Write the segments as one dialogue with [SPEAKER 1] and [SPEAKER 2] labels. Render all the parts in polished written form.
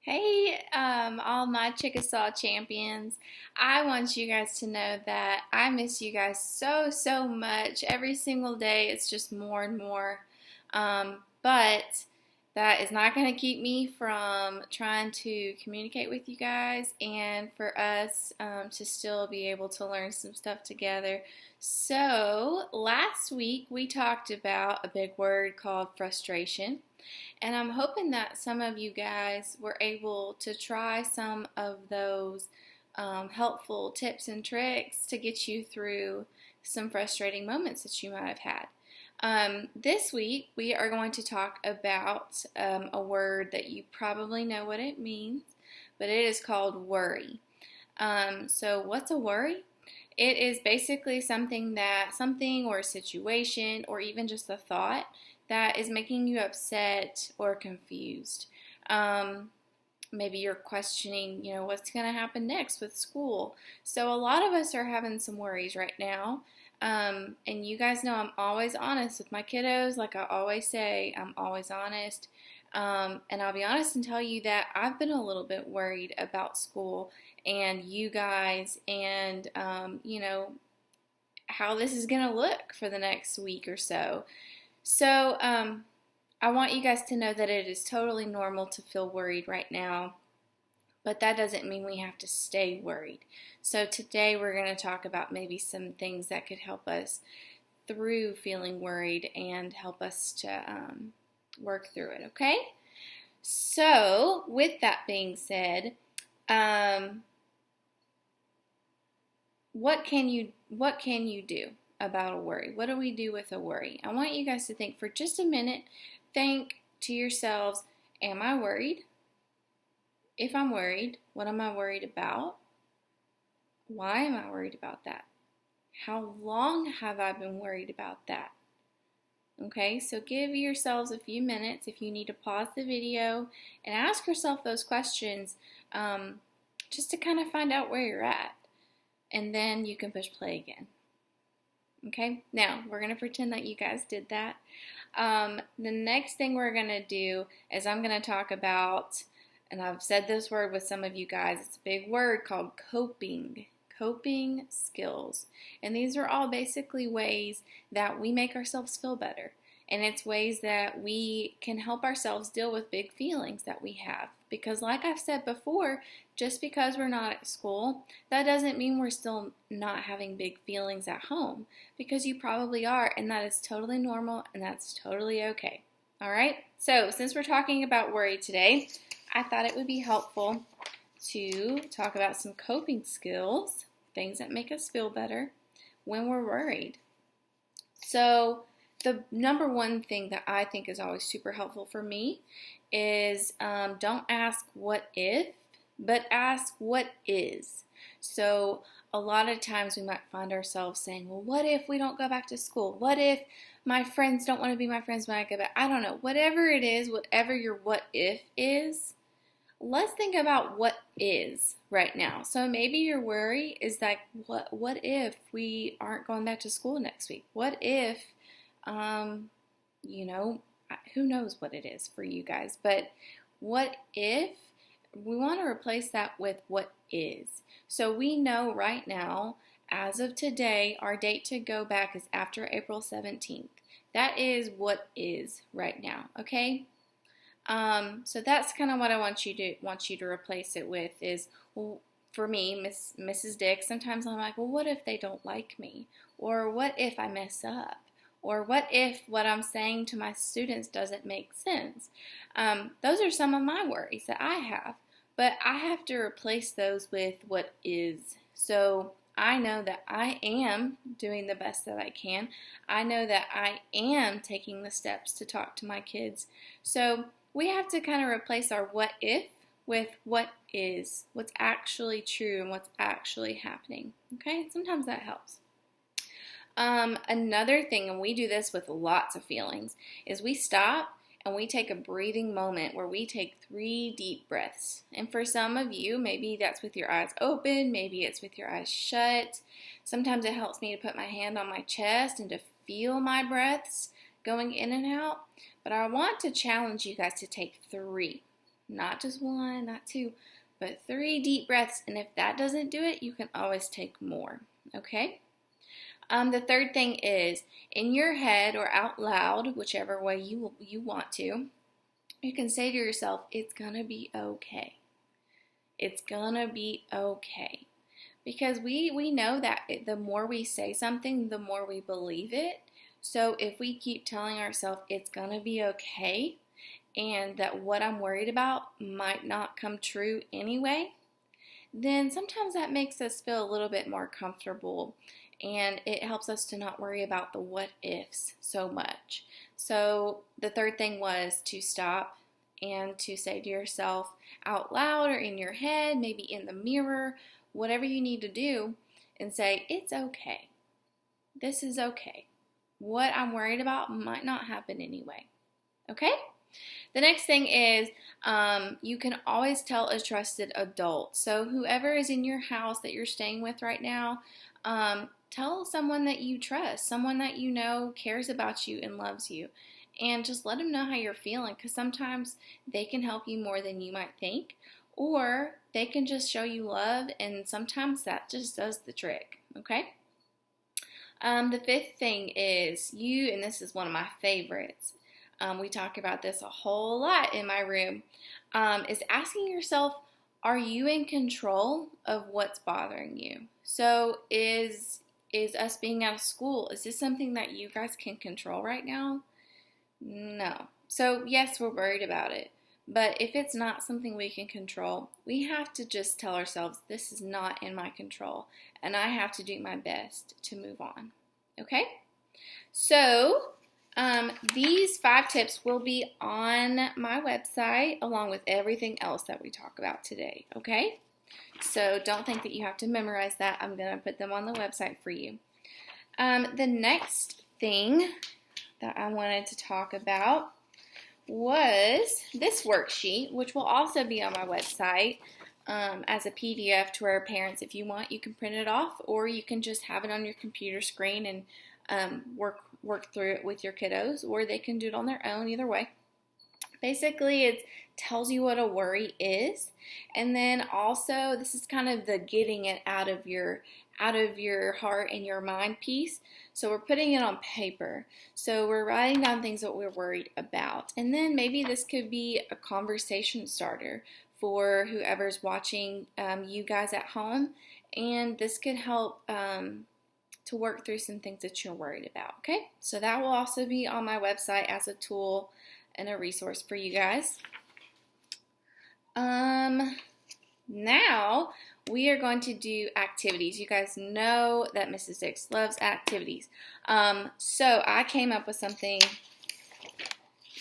[SPEAKER 1] Hey, all my Chickasaw champions. I want you guys to know that I miss you guys so much. Every single day, it's just more and more. But that is not going to keep me from trying to communicate with you guys and for us to still be able to learn some stuff together. So, last week we talked about a big word called frustration. And I'm hoping that some of you guys were able to try some of those helpful tips and tricks to get you through some frustrating moments that you might have had. This week, we are going to talk about a word that you probably know what it means, but it is called worry. So, what's a worry? It is basically something or a situation, or even just a thought that is making you upset or confused. Maybe you're questioning, what's going to happen next with school. So a lot of us are having some worries right now. And you guys know I'm always honest with my kiddos. Like I always say, I'm always honest. And I'll be honest and tell you that I've been a little bit worried about school and you guys and, how this is going to look for the next week or so. So, I want you guys to know that it is totally normal to feel worried right now, but that doesn't mean we have to stay worried. So, today we're going to talk about maybe some things that could help us through feeling worried and help us to work through it, okay? So, with that being said, what can you do about a worry? What do we do with a worry? I want you guys to think for just a minute. Think to yourselves, am I worried? If I'm worried, what am I worried about? Why am I worried about that? How long have I been worried about that? Okay, so give yourselves a few minutes if you need to pause the video and ask yourself those questions just to kind of find out where you're at. And then you can push play again. Okay, now we're going to pretend that you guys did that. The next thing we're going to do is I'm going to talk about, and I've said this word with some of you guys, it's a big word called coping skills. And these are all basically ways that we make ourselves feel better. And it's ways that we can help ourselves deal with big feelings that we have. Because like I've said before, just because we're not at school, that doesn't mean we're still not having big feelings at home. Because you probably are, and that is totally normal, and that's totally okay. All right? So, since we're talking about worry today, I thought it would be helpful to talk about some coping skills, things that make us feel better when we're worried. So, the number one thing that I think is always super helpful for me is don't ask what if, but ask what is. So a lot of times we might find ourselves saying, well, what if we don't go back to school? What if my friends don't want to be my friends when I go back? I don't know. Whatever it is, whatever your what if is, let's think about what is right now. So maybe your worry is like, what if we aren't going back to school next week? What if who knows what it is for you guys, but what if we want to replace that with what is? So we know right now, as of today, our date to go back is after April 17th. That is what is right now, okay? So that's kind of what I want you to replace it with is, well, for me, Mrs. Dick, sometimes I'm like, well, what if they don't like me? Or what if I mess up? Or what if what I'm saying to my students doesn't make sense? Those are some of my worries that I have. But I have to replace those with what is. So I know that I am doing the best that I can. I know that I am taking the steps to talk to my kids. So we have to kind of replace our what if with what is, what's actually true and what's actually happening. Okay? Sometimes that helps. Another thing, and we do this with lots of feelings, is we stop and we take a breathing moment where we take 3 deep breaths. And for some of you, maybe that's with your eyes open, maybe it's with your eyes shut. Sometimes it helps me to put my hand on my chest and to feel my breaths going in and out. But I want to challenge you guys to take 3. Not just one, not two, but 3 deep breaths. And if that doesn't do it, you can always take more, okay? The third thing is, in your head or out loud, whichever way you want to, you can say to yourself, it's going to be okay. It's going to be okay. Because we know that the more we say something, the more we believe it. So if we keep telling ourselves it's going to be okay, and that what I'm worried about might not come true anyway, then sometimes that makes us feel a little bit more comfortable, and it helps us to not worry about the what ifs so much. So the third thing was to stop and to say to yourself out loud or in your head, maybe in the mirror, whatever you need to do, and say, it's okay. This is okay. What I'm worried about might not happen anyway. Okay? The next thing is you can always tell a trusted adult. So whoever is in your house that you're staying with right now, tell someone that you trust, someone that you know cares about you and loves you. And just let them know how you're feeling, because sometimes they can help you more than you might think, or they can just show you love, and sometimes that just does the trick, okay? The fifth thing is and this is one of my favorites, we talk about this a whole lot in my room, is asking yourself, are you in control of what's bothering you? So is us being out of school, is this something that you guys can control right now? No. So yes, we're worried about it. But if it's not something we can control, we have to just tell ourselves, this is not in my control, and I have to do my best to move on. Okay? So these 5 tips will be on my website along with everything else that we talk about today. Okay? So don't think that you have to memorize that. I'm going to put them on the website for you. The next thing that I wanted to talk about was this worksheet, which will also be on my website as a PDF to our parents. If you want, you can print it off, or you can just have it on your computer screen and work through it with your kiddos, or they can do it on their own, either way. Basically, it tells you what a worry is, and then also this is kind of the getting it out of your heart and your mind piece. So we're putting it on paper. So we're writing down things that we're worried about, and then maybe this could be a conversation starter for whoever's watching you guys at home, and this could help to work through some things that you're worried about. Okay, so that will also be on my website as a tool and a resource for you guys. Now we are going to do activities. You guys know that Mrs. Dix loves activities. So I came up with something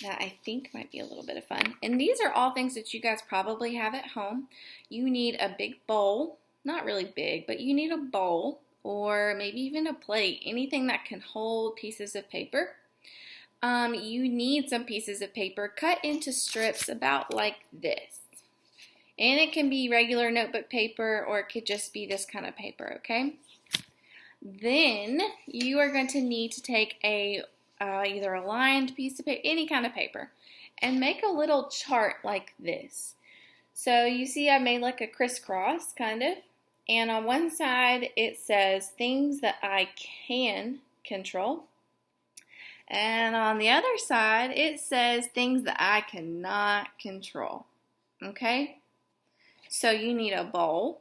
[SPEAKER 1] that I think might be a little bit of fun. And these are all things that you guys probably have at home. You need a big bowl, not really big, but you need a bowl or maybe even a plate, anything that can hold pieces of paper. You need some pieces of paper cut into strips about like this. And it can be regular notebook paper, or it could just be this kind of paper, okay? Then you are going to need to take either a lined piece of paper, any kind of paper, and make a little chart like this. So you see I made like a crisscross, kind of. And on one side it says things that I can control. And on the other side it says things that I cannot control, okay? So you need a bowl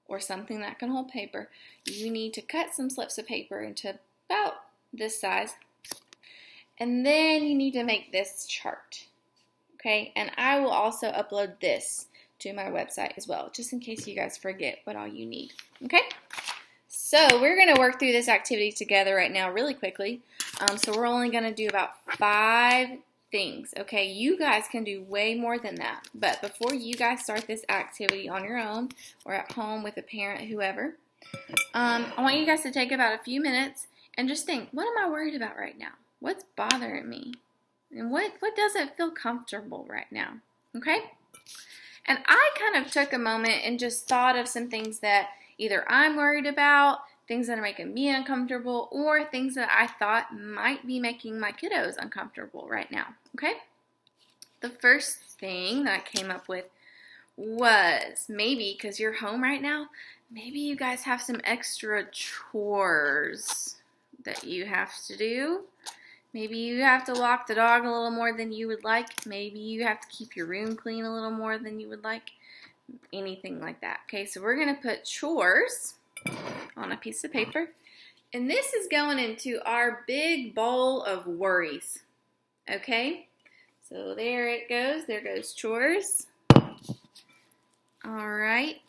[SPEAKER 1] or something that can hold paper. You need to cut some slips of paper into about this size. And then you need to make this chart. Okay, and I will also upload this to my website as well, just in case you guys forget what all you need. Okay, so we're going to work through this activity together right now really quickly. So we're only going to do about 5 things. Okay, you guys can do way more than that, but before you guys start this activity on your own or at home with a parent, whoever, I want you guys to take about a few minutes and just think, what am I worried about right now? What's bothering me? And what doesn't feel comfortable right now? Okay? And I kind of took a moment and just thought of some things that either I'm worried about, things that are making me uncomfortable, or things that I thought might be making my kiddos uncomfortable right now. Okay? The first thing that I came up with was maybe, because you're home right now, maybe you guys have some extra chores that you have to do. Maybe you have to walk the dog a little more than you would like. Maybe you have to keep your room clean a little more than you would like. Anything like that. Okay, so we're going to put chores on a piece of paper. And this is going into our big bowl of worries. Okay, so there it goes. There goes chores. All right,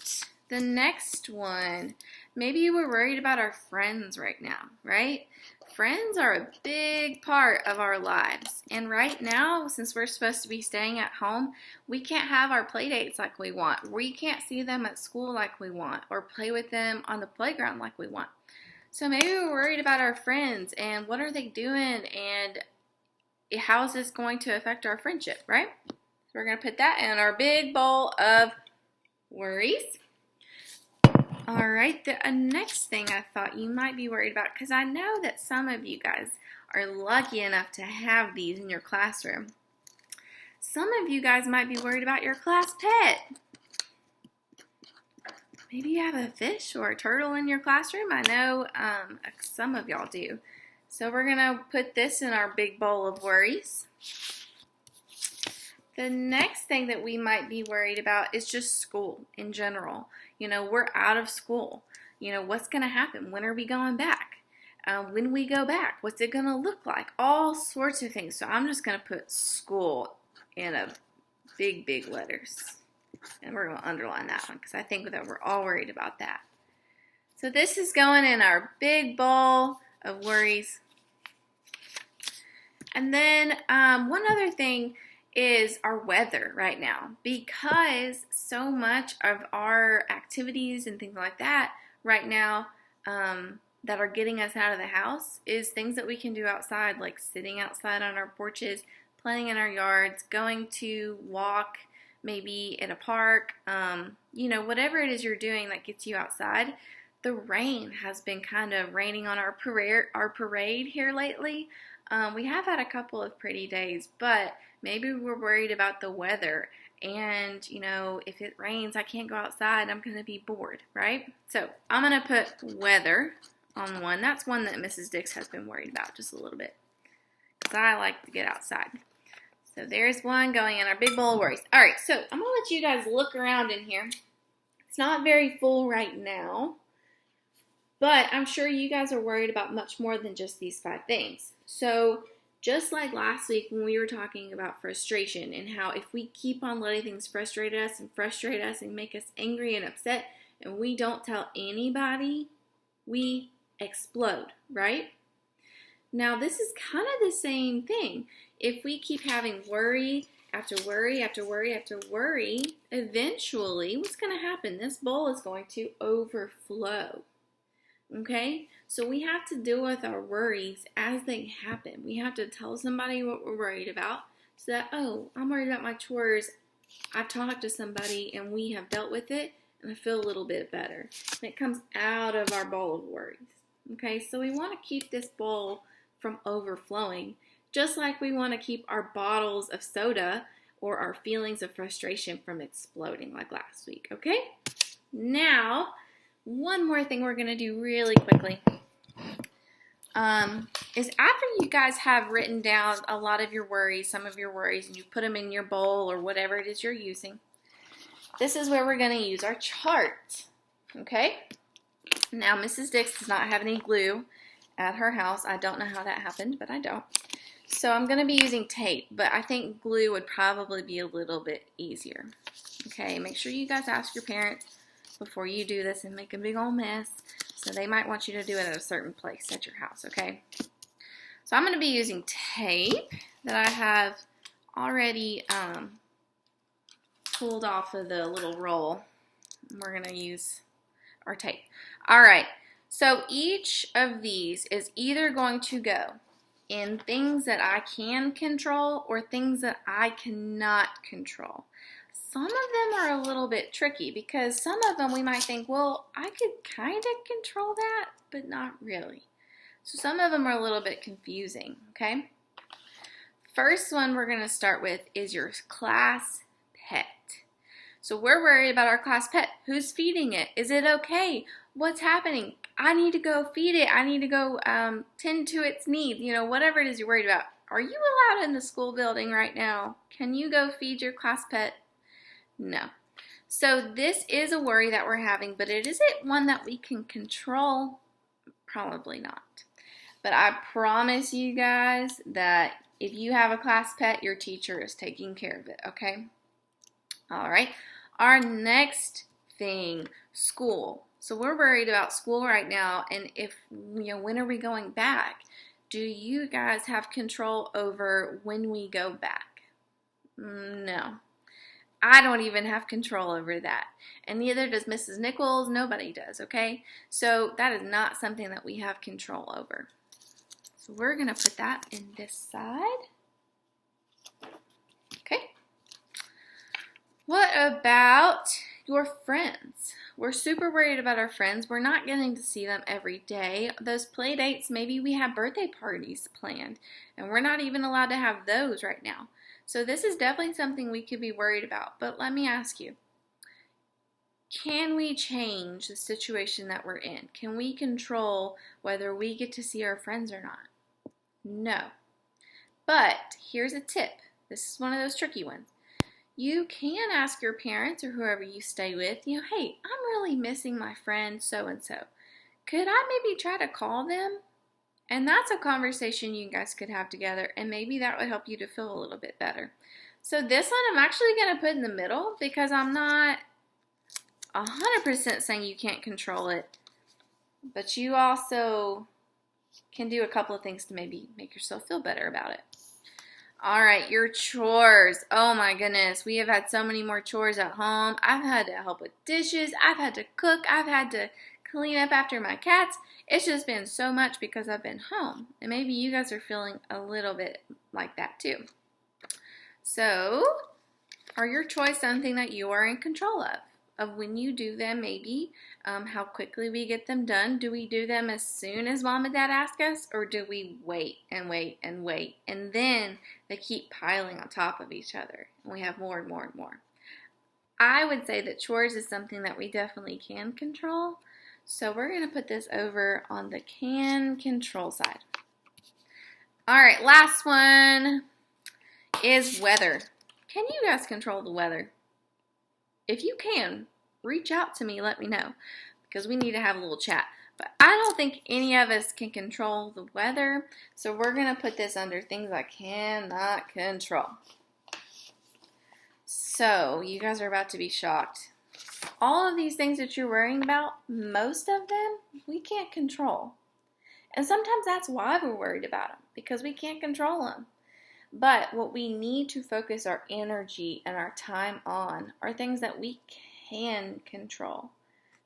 [SPEAKER 1] the next one. Maybe you were worried about our friends right now, right? Friends are a big part of our lives. And right now, since we're supposed to be staying at home, we can't have our play dates like we want. We can't see them at school like we want or play with them on the playground like we want. So maybe we're worried about our friends and what are they doing and how is this going to affect our friendship, right? So we're going to put that in our big bowl of worries. All right, the next thing I thought you might be worried about, because I know that some of you guys are lucky enough to have these in your classroom. Some of you guys might be worried about your class pet. Maybe you have a fish or a turtle in your classroom. I know some of y'all do. So we're going to put this in our big bowl of worries. The next thing that we might be worried about is just school in general. You know, we're out of school. You know, what's going to happen? When are we going back? When we go back, what's it going to look like? All sorts of things. So I'm just going to put school in a big, big letters. And we're going to underline that one because I think that we're all worried about that. So this is going in our big bowl of worries. And then one other thing is our weather right now, because so much of our activities and things like that right now that are getting us out of the house is things that we can do outside, like sitting outside on our porches, playing in our yards, going to walk maybe in a park, you know, whatever it is you're doing that gets you outside. The rain has been kind of raining on our parade here lately. We have had a couple of pretty days, but maybe we're worried about the weather. And, you know, if it rains, I can't go outside. I'm going to be bored, right? So I'm going to put weather on one. That's one that Mrs. Dix has been worried about just a little bit, because I like to get outside. So there's one going in our big bowl of worries. All right, so I'm going to let you guys look around in here. It's not very full right now, but I'm sure you guys are worried about much more than just these 5 things. So just like last week when we were talking about frustration and how if we keep on letting things frustrate us and make us angry and upset and we don't tell anybody, we explode, right? Now this is kind of the same thing. If we keep having worry after worry after worry after worry, eventually what's going to happen? This bowl is going to overflow. Okay, so we have to deal with our worries as they happen. We have to tell somebody what we're worried about so that, oh, I'm worried about my chores. I've talked to somebody and we have dealt with it and I feel a little bit better. And it comes out of our bowl of worries. Okay, so we want to keep this bowl from overflowing, just like we want to keep our bottles of soda or our feelings of frustration from exploding like last week. Okay, now one more thing we're going to do really quickly is after you guys have written down a lot of your worries, some of your worries, and you put them in your bowl or whatever it is you're using, this is where we're going to use our chart. Okay? Now, Mrs. Dix does not have any glue at her house. I don't know how that happened, but I don't. So I'm going to be using tape, but I think glue would probably be a little bit easier. Okay, make sure you guys ask your parents before you do this and make a big old mess. So they might want you to do it at a certain place at your house, okay? So I'm going to be using tape that I have already pulled off of the little roll. We're going to use our tape. All right, so each of these is either going to go in things that I can control or things that I cannot control. Some of them are a little bit tricky because some of them we might think, well, I could kind of control that, but not really. So some of them are a little bit confusing, okay? first one we're going to start with is your class pet. So we're worried about our class pet. Who's feeding it? Is it okay? What's happening? I need to go feed it. I need to go tend to its needs. You know, whatever it is you're worried about. Are you allowed in the school building right now? Can you go feed your class pet? No. So this is a worry that we're having, but is it one that we can control? Probably not. But I promise you guys that if you have a class pet, your teacher is taking care of it, okay? All right. Our next thing, school. So we're worried about school right now, and when are we going back? Do you guys have control over when we go back? No. I don't even have control over that. And neither does Mrs. Nichols. Nobody does, okay? So that is not something that we have control over. So we're going to put that in this side. Okay. What about your friends? We're super worried about our friends. We're not getting to see them every day. Those play dates, maybe we have birthday parties planned, and we're not even allowed to have those right now. So this is definitely something we could be worried about. But let me ask you, can we change the situation that we're in? Can we control whether we get to see our friends or not? No. But here's a tip. This is one of those tricky ones. You can ask your parents or whoever you stay with, hey, I'm really missing my friend so-and-so. Could I maybe try to call them? And that's a conversation you guys could have together, and maybe that would help you to feel a little bit better. So this one I'm actually going to put in the middle because I'm not 100% saying you can't control it, but you also can do a couple of things to maybe make yourself feel better about it. All right, your chores. Oh my goodness, we have had so many more chores at home. I've had to help with dishes. I've had to cook. I've had to clean up after my cats. It's just been so much because I've been home. And maybe you guys are feeling a little bit like that too. So, are your chores something that you are in control of? Of when you do them, maybe how quickly we get them done. Do we do them as soon as mom and dad ask us, or do we wait and wait and wait, and then they keep piling on top of each other and we have more and more and more? I would say that chores is something that we definitely can control, so we're going to put this over on the can control side. All right, last one is weather. Can you guys control the weather? If you can, reach out to me, let me know, because we need to have a little chat. But I don't think any of us can control the weather, so we're going to put this under things I cannot control. So, you guys are about to be shocked. All of these things that you're worrying about, most of them, we can't control. And sometimes that's why we're worried about them, because we can't control them. But what we need to focus our energy and our time on are things that we can control.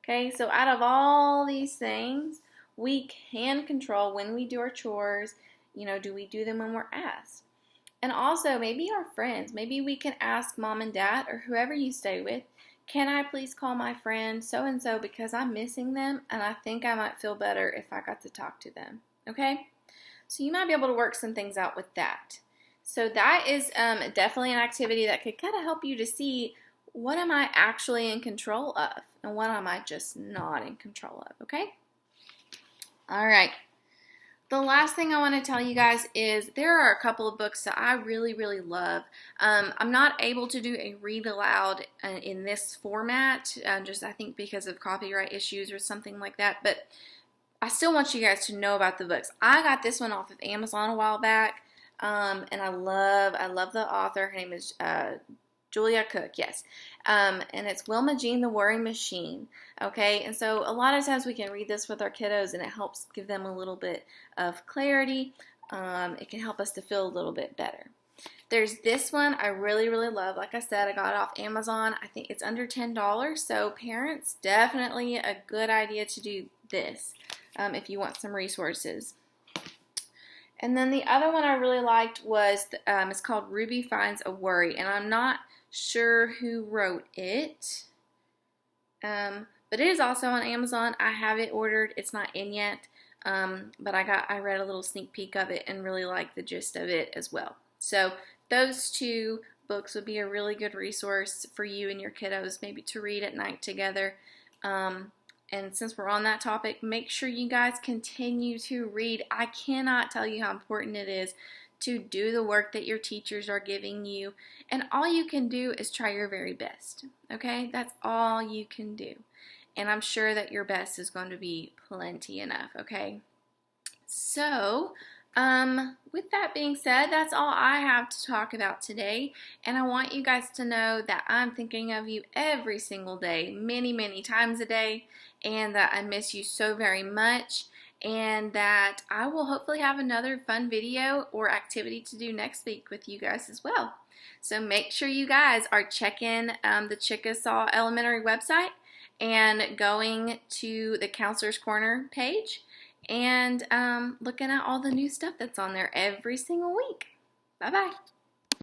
[SPEAKER 1] Okay, so out of all these things, we can control when we do our chores. Do we do them when we're asked? And also, maybe our friends, maybe we can ask mom and dad or whoever you stay with, can I please call my friend so-and-so because I'm missing them and I think I might feel better if I got to talk to them. Okay, so you might be able to work some things out with that. So that is definitely an activity that could kind of help you to see what am I actually in control of and what am I just not in control of, okay? All right. The last thing I want to tell you guys is there are a couple of books that I really, really love. I'm not able to do a read aloud in this format, just I think because of copyright issues or something like that, but I still want you guys to know about the books. I got this one off of Amazon a while back. And I love the author. Her name is Julia Cook, yes. And it's Wilma Jean, the Worry Machine. Okay, and so a lot of times we can read this with our kiddos and it helps give them a little bit of clarity. It can help us to feel a little bit better. There's this one I really, really love. Like I said, I got it off Amazon. I think it's under $10. So parents, definitely a good idea to do this if you want some resources. And then the other one I really liked was, it's called Ruby Finds a Worry. And I'm not sure who wrote it. But it is also on Amazon. I have it ordered. It's not in yet. But I read a little sneak peek of it and really liked the gist of it as well. So those two books would be a really good resource for you and your kiddos maybe to read at night together. And since we're on that topic, make sure you guys continue to read. I cannot tell you how important it is to do the work that your teachers are giving you. And all you can do is try your very best. Okay? That's all you can do. And I'm sure that your best is going to be plenty enough. Okay? So, with that being said, that's all I have to talk about today. And I want you guys to know that I'm thinking of you every single day, many, many times a day, and that I miss you so very much, and that I will hopefully have another fun video or activity to do next week with you guys as well. So make sure you guys are checking the Chickasaw Elementary website and going to the Counselor's Corner page and looking at all the new stuff that's on there every single week. Bye-bye.